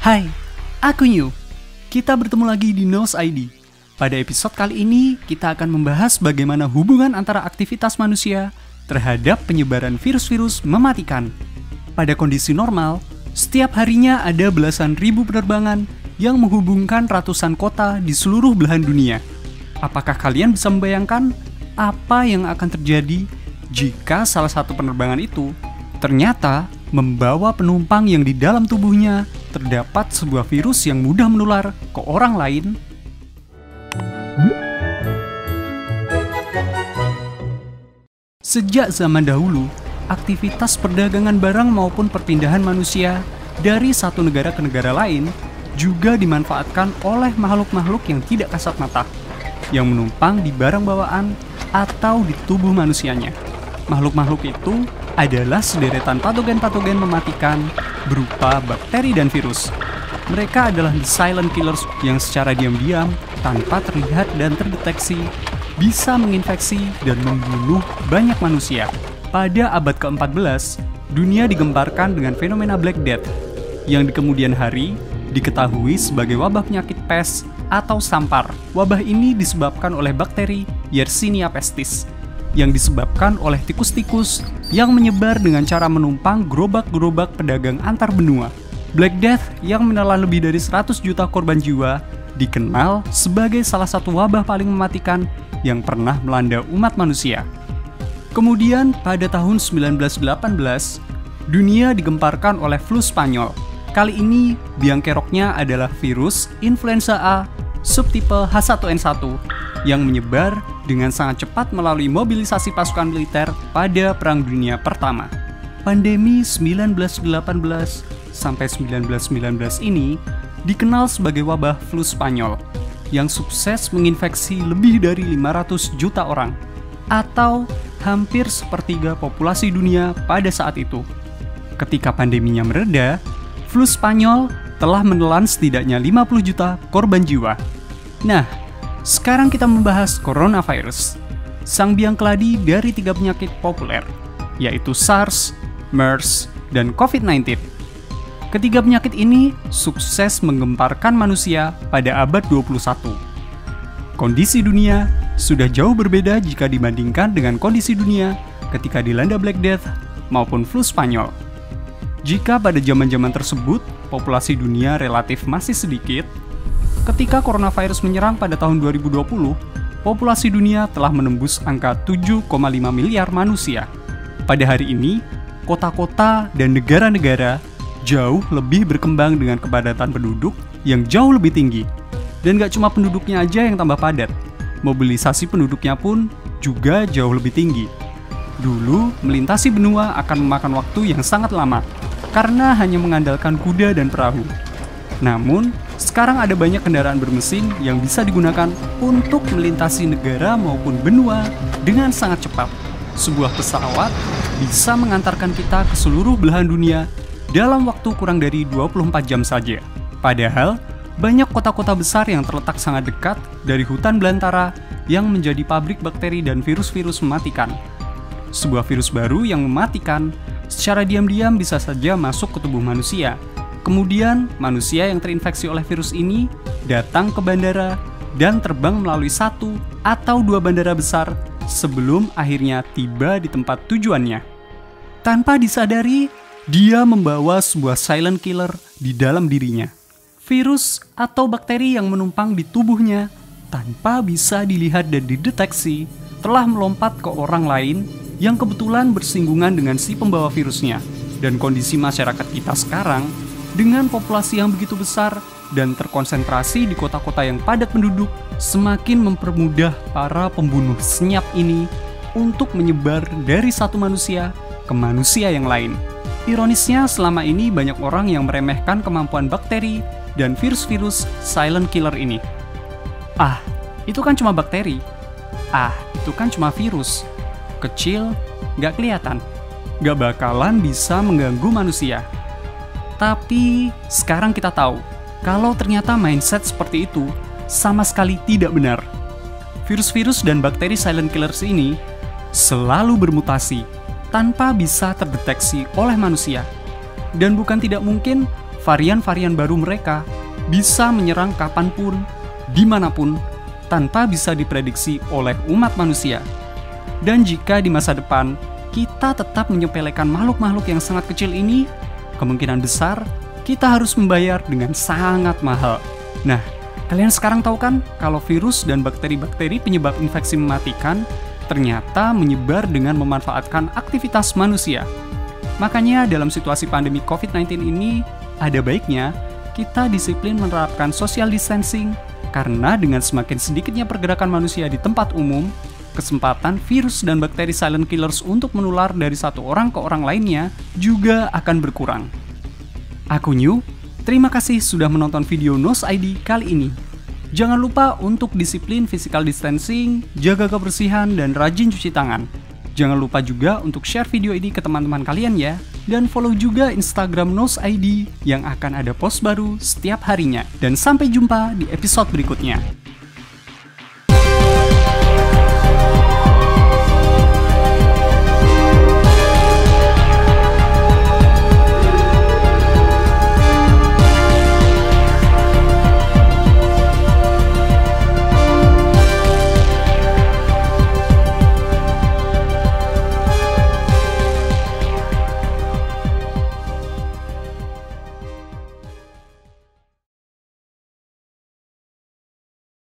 Hai, aku New. Kita bertemu lagi di Nose ID. Pada episode kali ini, kita akan membahas bagaimana hubungan antara aktivitas manusia terhadap penyebaran virus-virus mematikan. Pada kondisi normal, setiap harinya ada belasan ribu penerbangan yang menghubungkan ratusan kota di seluruh belahan dunia. Apakah kalian bisa membayangkan apa yang akan terjadi jika salah satu penerbangan itu ternyata membawa penumpang yang di dalam tubuhnya terdapat sebuah virus yang mudah menular ke orang lain? Sejak zaman dahulu, aktivitas perdagangan barang maupun perpindahan manusia dari satu negara ke negara lain juga dimanfaatkan oleh makhluk-makhluk yang tidak kasat mata, yang menumpang di barang bawaan atau di tubuh manusianya. Makhluk-makhluk itu adalah sederetan patogen-patogen mematikan berupa bakteri dan virus. Mereka adalah the silent killers yang secara diam-diam, tanpa terlihat dan terdeteksi, bisa menginfeksi dan membunuh banyak manusia. Pada abad ke-14, dunia digemparkan dengan fenomena Black Death, yang di kemudian hari diketahui sebagai wabah penyakit pes atau sampar. Wabah ini disebabkan oleh bakteri Yersinia pestis, yang disebabkan oleh tikus-tikus yang menyebar dengan cara menumpang gerobak-gerobak pedagang antar benua. Black Death yang menelan lebih dari 100 juta korban jiwa dikenal sebagai salah satu wabah paling mematikan yang pernah melanda umat manusia. Kemudian pada tahun 1918, dunia digemparkan oleh flu Spanyol. Kali ini biang keroknya adalah virus influenza A subtipe H1N1 yang menyebar dengan sangat cepat melalui mobilisasi pasukan militer pada Perang Dunia Pertama. Pandemi 1918 sampai 1919 ini dikenal sebagai wabah flu Spanyol yang sukses menginfeksi lebih dari 500 juta orang, atau hampir sepertiga populasi dunia pada saat itu. Ketika pandeminya mereda, flu Spanyol telah menelan setidaknya 50 juta korban jiwa. Nah, sekarang kita membahas coronavirus, sang biang keladi dari 3 penyakit populer, yaitu SARS, MERS, dan COVID-19. Ketiga penyakit ini sukses menggemparkan manusia pada abad 21. Kondisi dunia sudah jauh berbeda jika dibandingkan dengan kondisi dunia ketika dilanda Black Death maupun flu Spanyol. Jika pada zaman-zaman tersebut populasi dunia relatif masih sedikit, ketika coronavirus menyerang pada tahun 2020, populasi dunia telah menembus angka 7,5 miliar manusia. Pada hari ini, kota-kota dan negara-negara jauh lebih berkembang dengan kepadatan penduduk yang jauh lebih tinggi. Dan gak cuma penduduknya aja yang tambah padat, mobilisasi penduduknya pun juga jauh lebih tinggi. Dulu, melintasi benua akan memakan waktu yang sangat lama, karena hanya mengandalkan kuda dan perahu. Namun, sekarang ada banyak kendaraan bermesin yang bisa digunakan untuk melintasi negara maupun benua dengan sangat cepat. Sebuah pesawat bisa mengantarkan kita ke seluruh belahan dunia dalam waktu kurang dari 24 jam saja. Padahal, banyak kota-kota besar yang terletak sangat dekat dari hutan belantara yang menjadi pabrik bakteri dan virus-virus mematikan. Sebuah virus baru yang mematikan secara diam-diam bisa saja masuk ke tubuh manusia. Kemudian, manusia yang terinfeksi oleh virus ini datang ke bandara dan terbang melalui 1 atau 2 bandara besar sebelum akhirnya tiba di tempat tujuannya. Tanpa disadari, dia membawa sebuah silent killer di dalam dirinya. Virus atau bakteri yang menumpang di tubuhnya tanpa bisa dilihat dan dideteksi telah melompat ke orang lain yang kebetulan bersinggungan dengan si pembawa virusnya. Dan kondisi masyarakat kita sekarang dengan populasi yang begitu besar dan terkonsentrasi di kota-kota yang padat penduduk semakin mempermudah para pembunuh senyap ini untuk menyebar dari satu manusia ke manusia yang lain. Ironisnya, selama ini banyak orang yang meremehkan kemampuan bakteri dan virus-virus silent killer ini. Ah, itu kan cuma bakteri. Ah, itu kan cuma virus. Kecil, gak kelihatan. Gak bakalan bisa mengganggu manusia. Tapi, sekarang kita tahu, kalau ternyata mindset seperti itu sama sekali tidak benar. Virus-virus dan bakteri silent killers ini selalu bermutasi tanpa bisa terdeteksi oleh manusia. Dan bukan tidak mungkin varian-varian baru mereka bisa menyerang kapanpun, dimanapun, tanpa bisa diprediksi oleh umat manusia. Dan jika di masa depan kita tetap menyepelekan makhluk-makhluk yang sangat kecil ini, kemungkinan besar kita harus membayar dengan sangat mahal. Nah, kalian sekarang tahu kan kalau virus dan bakteri-bakteri penyebab infeksi mematikan ternyata menyebar dengan memanfaatkan aktivitas manusia. Makanya dalam situasi pandemi COVID-19 ini, ada baiknya kita disiplin menerapkan social distancing, karena dengan semakin sedikitnya pergerakan manusia di tempat umum, kesempatan virus dan bakteri silent killers untuk menular dari satu orang ke orang lainnya juga akan berkurang. Aku New, terima kasih sudah menonton video Nose ID kali ini. Jangan lupa untuk disiplin physical distancing, jaga kebersihan, dan rajin cuci tangan. Jangan lupa juga untuk share video ini ke teman-teman kalian ya. Dan follow juga Instagram Nose ID yang akan ada post baru setiap harinya. Dan sampai jumpa di episode berikutnya.